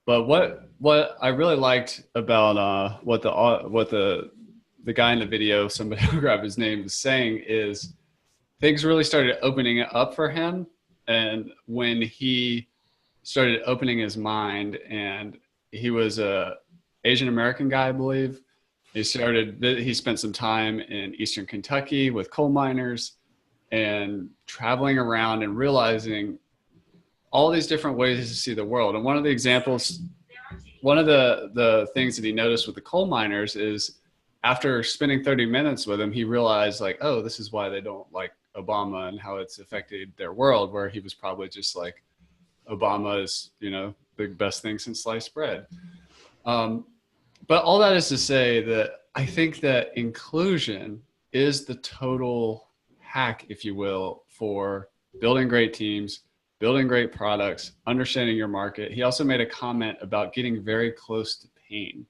what I really liked about what the guy in the video, somebody who grabbed his name, was saying is things really started opening up for him. And when he started opening his mind, and he was a Asian American guy, I believe. He spent some time in Eastern Kentucky with coal miners and traveling around and realizing all these different ways to see the world. And one of the things that he noticed with the coal miners is after spending 30 minutes with him, he realized like, oh, this is why they don't like Obama and how it's affected their world, where he was probably just like, Obama is, the best thing since sliced bread. But all that is to say that I think that inclusion is the total hack, if you will, for building great teams, building great products, understanding your market. He also made a comment about getting very close to pain.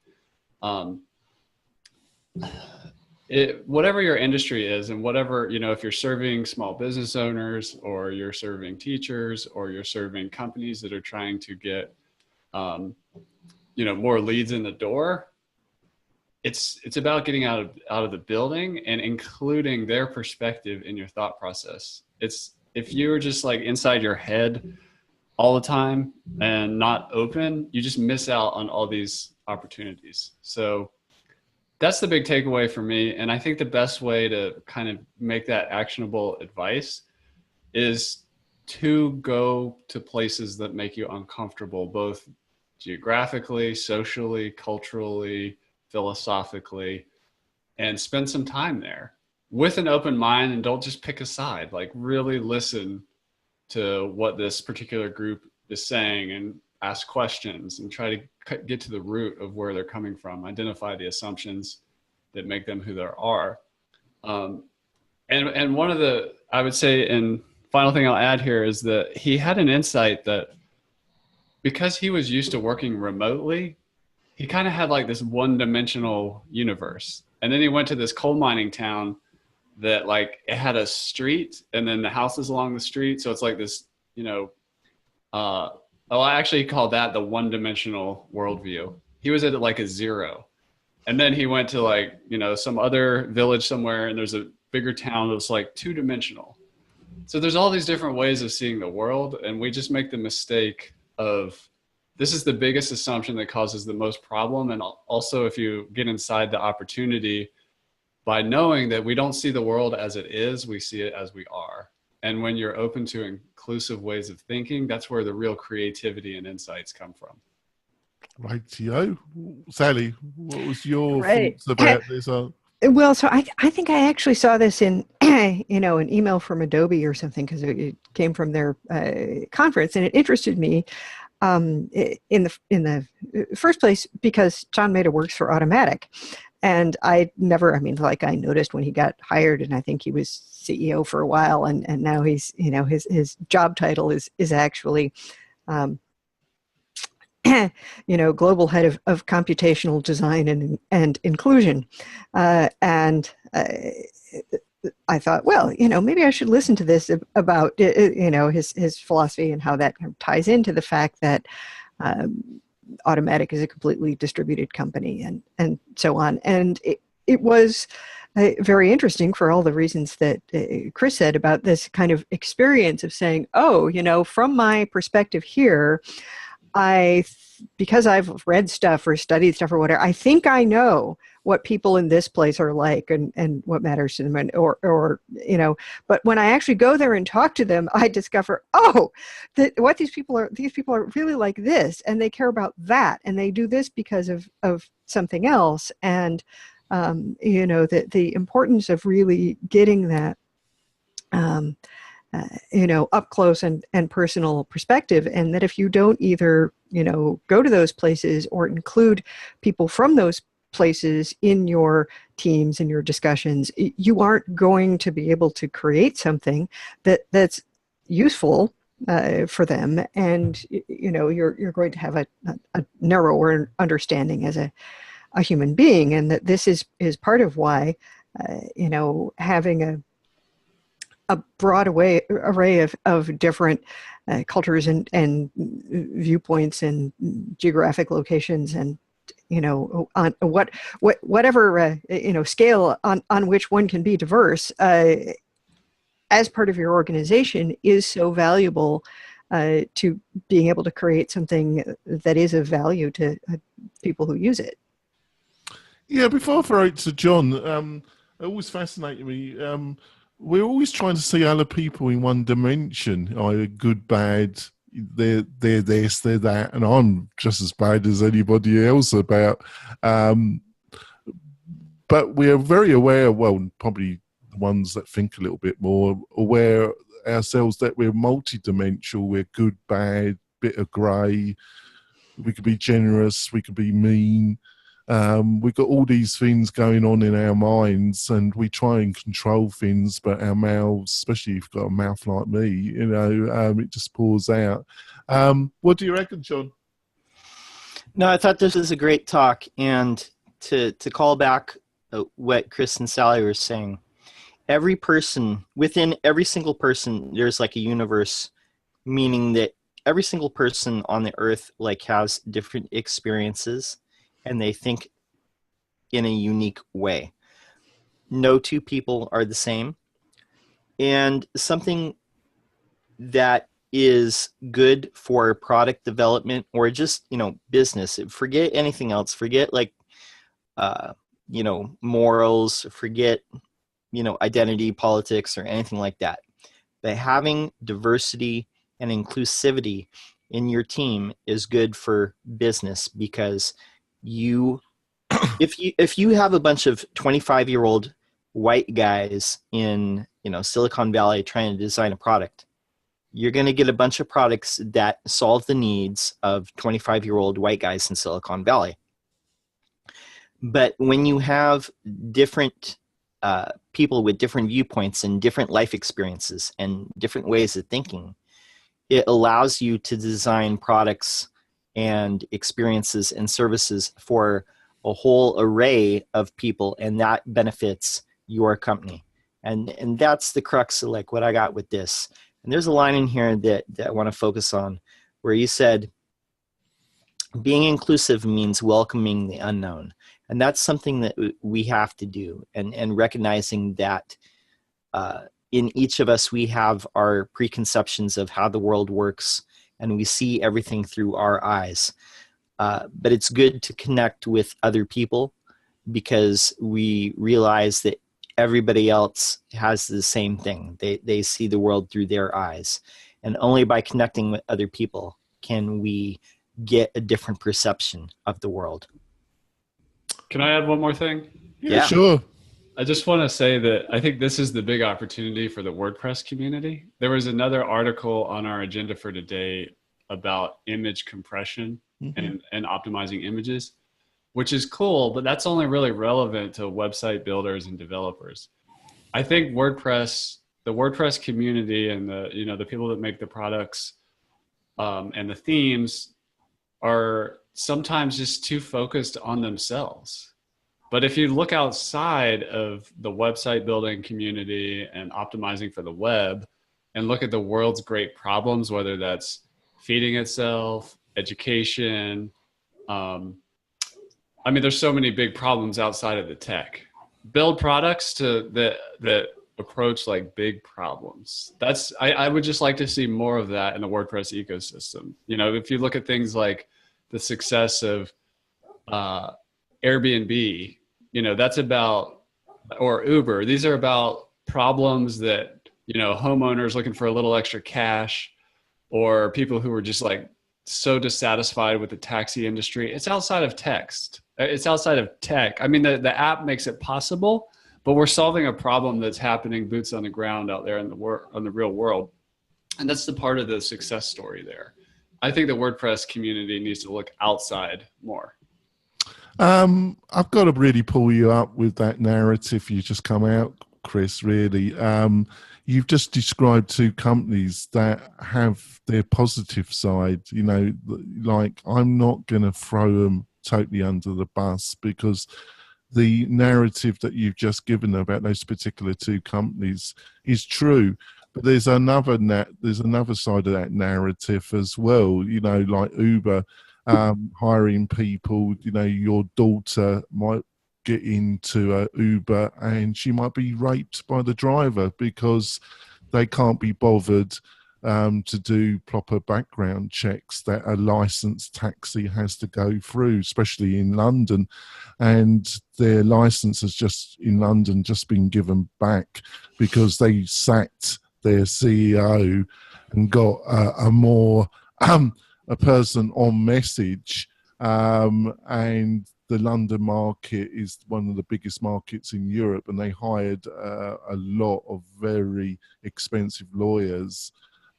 Whatever your industry is, and whatever, if you're serving small business owners, or you're serving teachers, or you're serving companies that are trying to get, more leads in the door, it's about getting out of the building and including their perspective in your thought process. If you're just like inside your head all the time and not open, you just miss out on all these opportunities. So that's the big takeaway for me. And I think the best way to kind of make that actionable advice is to go to places that make you uncomfortable, both geographically, socially, culturally, philosophically, and spend some time there with an open mind, and don't just pick a side. Like really listen to what this particular group is saying and ask questions and try to get to the root of where they're coming from, identify the assumptions that make them who they are. And one of the, I would say, and final thing I'll add here is that he had an insight that because he was used to working remotely, he kind of had like this one-dimensional universe. And then he went to this coal mining town that like it had a street and then the houses along the street. So it's like this, I actually call that the one-dimensional worldview. He was at like a zero. And then he went to like, some other village somewhere, and there's a bigger town that was like two-dimensional. So there's all these different ways of seeing the world. And we just make the mistake of, this is the biggest assumption that causes the most problem. And also, if you get inside the opportunity, by knowing that we don't see the world as it is, we see it as we are. And when you're open to inclusive ways of thinking, that's where the real creativity and insights come from. Rightio. Sally, what was your thoughts about this? Well, so I think I actually saw this in, an email from Adobe or something, because it came from their conference, and it interested me in the first place because John Maeda works for Automatic. And I noticed when he got hired, and I think he was CEO for a while, and now he's, his job title is actually, global head of computational design and inclusion. And I thought, well, maybe I should listen to this about, his philosophy and how that ties into the fact that Automatic is a completely distributed company and so on. And it was very interesting for all the reasons that Chris said about this kind of experience of saying, oh, from my perspective here, because I've read stuff or studied stuff or whatever, I think I know what people in this place are like and what matters to them, and or but when I actually go there and talk to them, I discover, that what these people are really like this, and they care about that, and they do this because of something else. And the importance of really getting that up close and personal perspective, and that if you don't either go to those places or include people from those places in your teams and your discussions, you aren't going to be able to create something that's useful for them, and you're going to have a narrower understanding as a human being. And that this is part of why having a broad array of different cultures and viewpoints and geographic locations, and on whatever scale on which one can be diverse as part of your organization, is so valuable to being able to create something that is of value to people who use it. Yeah, before I throw it to John, it always fascinated me. We're always trying to see other people in one dimension, either good, bad, they're this, they're that, and I'm just as bad as anybody else about. But we're very aware, well, probably the ones that think a little bit more, aware ourselves that we're multidimensional, we're good, bad, bit of grey, we could be generous, we could be mean. We've got all these things going on in our minds, and we try and control things, but our mouths, especially if you've got a mouth like me, it just pours out. What do you reckon, John? No, I thought this was a great talk, and to call back what Chris and Sally were saying, every person, within every single person, there's like a universe, meaning that every single person on the earth has different experiences, and they think in a unique way. No two people are the same. And something that is good for product development or just, business, forget anything else, forget morals, forget, identity, politics, or anything like that. But having diversity and inclusivity in your team is good for business, because if you have a bunch of 25-year-old white guys in Silicon Valley trying to design a product, you're going to get a bunch of products that solve the needs of 25-year-old white guys in Silicon Valley. But when you have different people with different viewpoints and different life experiences and different ways of thinking, it allows you to design products and experiences and services for a whole array of people, and that benefits your company. And that's the crux of what I got with this. And there's a line in here that I want to focus on, where you said, being inclusive means welcoming the unknown. And that's something that we have to do, and recognizing that in each of us, we have our preconceptions of how the world works, and we see everything through our eyes. But it's good to connect with other people, because we realize that everybody else has the same thing. They see the world through their eyes. And only by connecting with other people can we get a different perception of the world. Can I add one more thing? Yeah, sure. I just want to say that I think this is the big opportunity for the WordPress community. There was another article on our agenda for today about image compression and optimizing images, which is cool, but that's only really relevant to website builders and developers. I think WordPress, the WordPress community, and the people that make the products and the themes are sometimes just too focused on themselves. But if you look outside of the website building community and optimizing for the web, and look at the world's great problems, whether that's feeding itself, education, there's so many big problems outside of the tech. Build products that approach big problems. I would just like to see more of that in the WordPress ecosystem. If you look at things like the success of Airbnb, that's about, or Uber, these are about problems that, homeowners looking for a little extra cash, or people who are just like so dissatisfied with the taxi industry. It's outside of text. It's outside of tech. I mean, the app makes it possible, but we're solving a problem that's happening boots on the ground out there in the real world. And that's the part of the success story there. I think the WordPress community needs to look outside more. I've got to really pull you up with that narrative you just come out, Chris, really. You've just described two companies that have their positive side, like I'm not going to throw them totally under the bus, because the narrative that you've just given about those particular two companies is true. But there's another side of that narrative as well, like Uber, hiring people. Your daughter might get into a Uber and she might be raped by the driver because they can't be bothered to do proper background checks that a licensed taxi has to go through, especially in London. And their license has just been given back because they sacked their CEO and got a person on message, and the London market is one of the biggest markets in Europe, and they hired a lot of very expensive lawyers,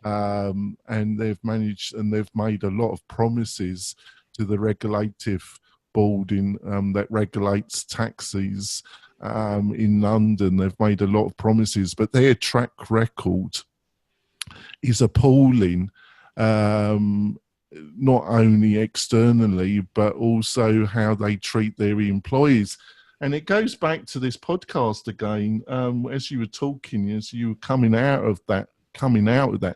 and they've made a lot of promises to the regulative board that regulates taxis in London. They've made a lot of promises, but their track record is appalling. Not only externally, but also how they treat their employees. And it goes back to this podcast again, as you were talking, as you were coming out of that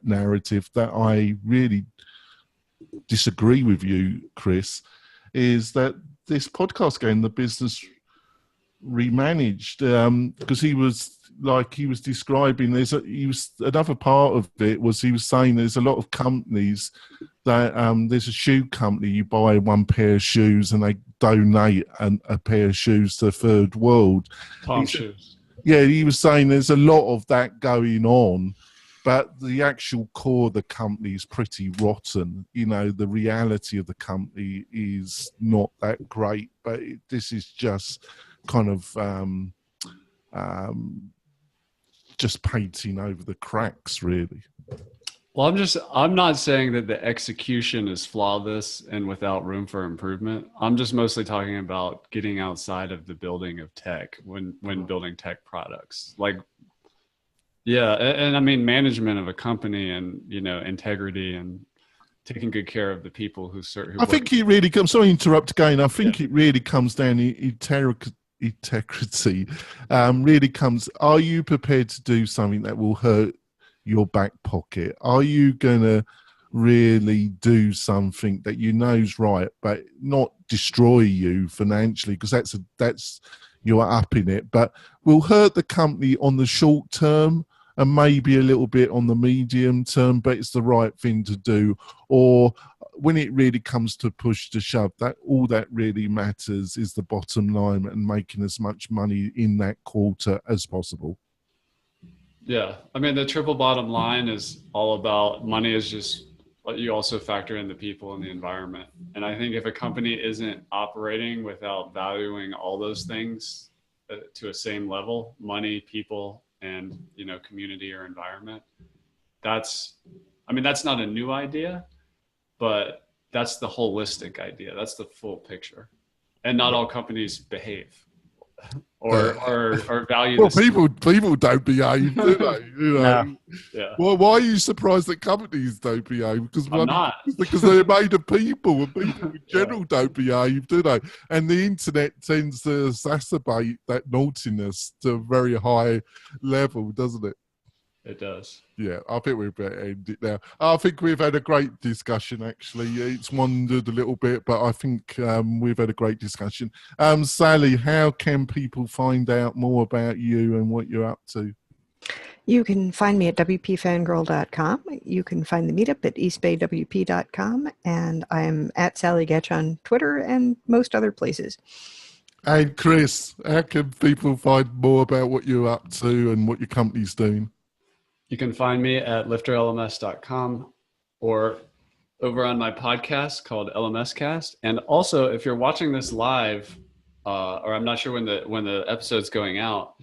narrative that I really disagree with you, Chris, is that this podcast game, The Business Remanaged, because he was describing, another part of it was he was saying there's a lot of companies that there's a shoe company, you buy one pair of shoes and they donate a pair of shoes to the third world. Tom shoes. Yeah, he was saying there's a lot of that going on, but the actual core of the company is pretty rotten. The reality of the company is not that great, but this is just kind of just painting over the cracks, really. Well, I'm not saying that the execution is flawless and without room for improvement. I'm just mostly talking about getting outside of the building of tech when building tech products. Like, yeah, and I mean management of a company and, integrity and taking good care of the people who I think it really comes, sorry to interrupt again, I think it really comes down to integrity. Really comes, are you prepared to do something that will hurt your back pocket? Are you going to really do something that is right, but not destroy you financially, because that's you're up in it, but will hurt the company on the short term and maybe a little bit on the medium term, but it's the right thing to do? Or when it really comes to push to shove, that all that really matters is the bottom line and making as much money in that quarter as possible? Yeah, I mean, the triple bottom line is all about money is just what you also factor in the people and the environment. And I think if a company isn't operating without valuing all those things to a same level, money, people, and, community or environment, that's not a new idea, but that's the holistic idea. That's the full picture. And not all companies behave. Or value. Well, people don't behave, do they? No. Yeah. Well, why are you surprised that companies don't behave? Because they're made of people, and people in general don't behave, do they? And the internet tends to exacerbate that naughtiness to a very high level, doesn't it? It does. Yeah, I think we better end it now. I think we've had a great discussion, actually. It's wandered a little bit, but I think we've had a great discussion. Sally, how can people find out more about you and what you're up to? You can find me at WPFangirl.com. You can find the meetup at eastbaywp.com. And I'm at Sally Getch on Twitter and most other places. And Chris, how can people find more about what you're up to and what your company's doing? You can find me at lifterlms.com or over on my podcast called LMS Cast. And also, if you're watching this live, or I'm not sure when the episode's going out,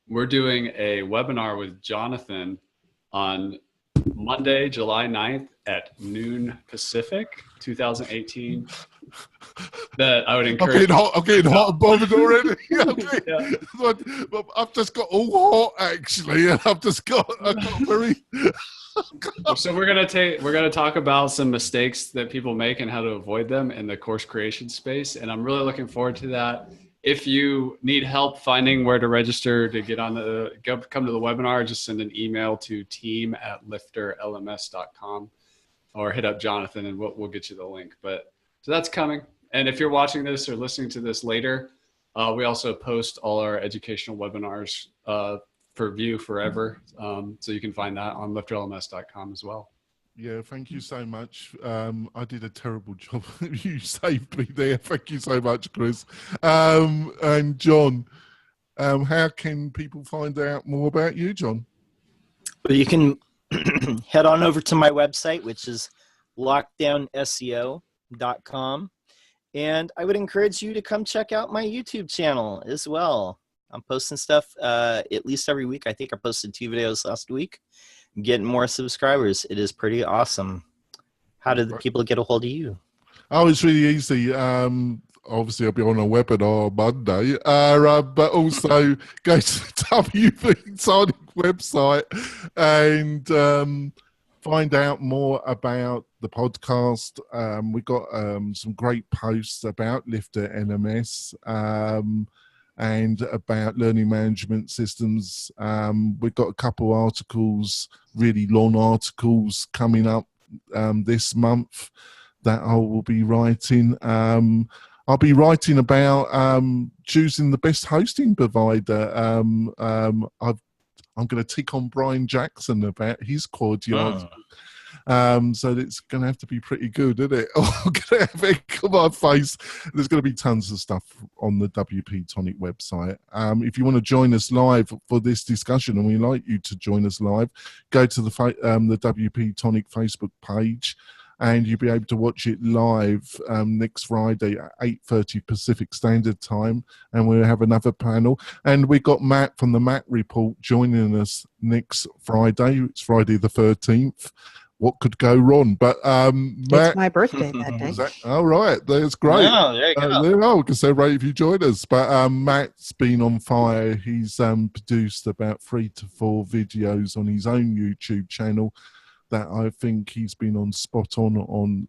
we're doing a webinar with Jonathan on Monday, July 9th at noon Pacific, 2018. That I would encourage. I'm getting hot and bothered already. Yeah. I've just got all hot actually, and I've got very. So we're gonna talk about some mistakes that people make and how to avoid them in the course creation space, and I'm really looking forward to that. If you need help finding where to register to get on come to the webinar, just send an email to team@lifterlms.com or hit up Jonathan and we'll get you the link. But so that's coming. And if you're watching this or listening to this later, we also post all our educational webinars for view forever. So you can find that on lifterlms.com as well. Yeah, thank you so much. I did a terrible job. You saved me there. Thank you so much, Chris. And John, how can people find out more about you, John? Well, you can head on over to my website, which is lockdownseo.com. And I would encourage you to come check out my YouTube channel as well. I'm posting stuff at least every week. I think I posted 2 videos last week. Getting more subscribers. It is pretty awesome. How did the people get a hold of you? Oh, it's really easy. Obviously, I'll be on a webinar Monday, but also go to the WP-Tonic website and find out more about the podcast. We've got some great posts about Lifter NMS. And about learning management systems. We've got a couple articles, really long articles coming up this month that I will be writing. I'll be writing about choosing the best hosting provider. I'm going to tick on Brian Jackson about his quality article. So it's going to have to be pretty good, isn't it? I'm going to have ink on my face. There's going to be tons of stuff on the WP-Tonic website. If you want to join us live for this discussion, and we'd like you to join us live, go to the WP-Tonic Facebook page, and you'll be able to watch it live next Friday at 8:30 Pacific Standard Time, and we'll have another panel. And we got Matt from the Matt Report joining us next Friday. It's Friday the 13th. What could go wrong? But Matt, it's my birthday that day. All right, that's great. Oh, there you go. We can celebrate if you join us. But Matt's been on fire. He's produced about 3 to 4 videos on his own YouTube channel that I think he's been on spot on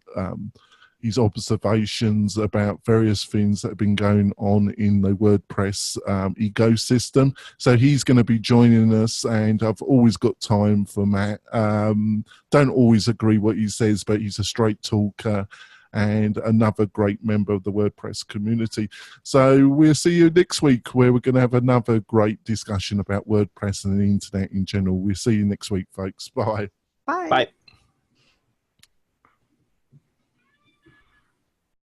his observations about various things that have been going on in the WordPress ecosystem. So he's going to be joining us, and I've always got time for Matt. Don't always agree what he says, but he's a straight talker and another great member of the WordPress community. So we'll see you next week, where we're going to have another great discussion about WordPress and the internet in general. We'll see you next week, folks. Bye. Bye. Bye.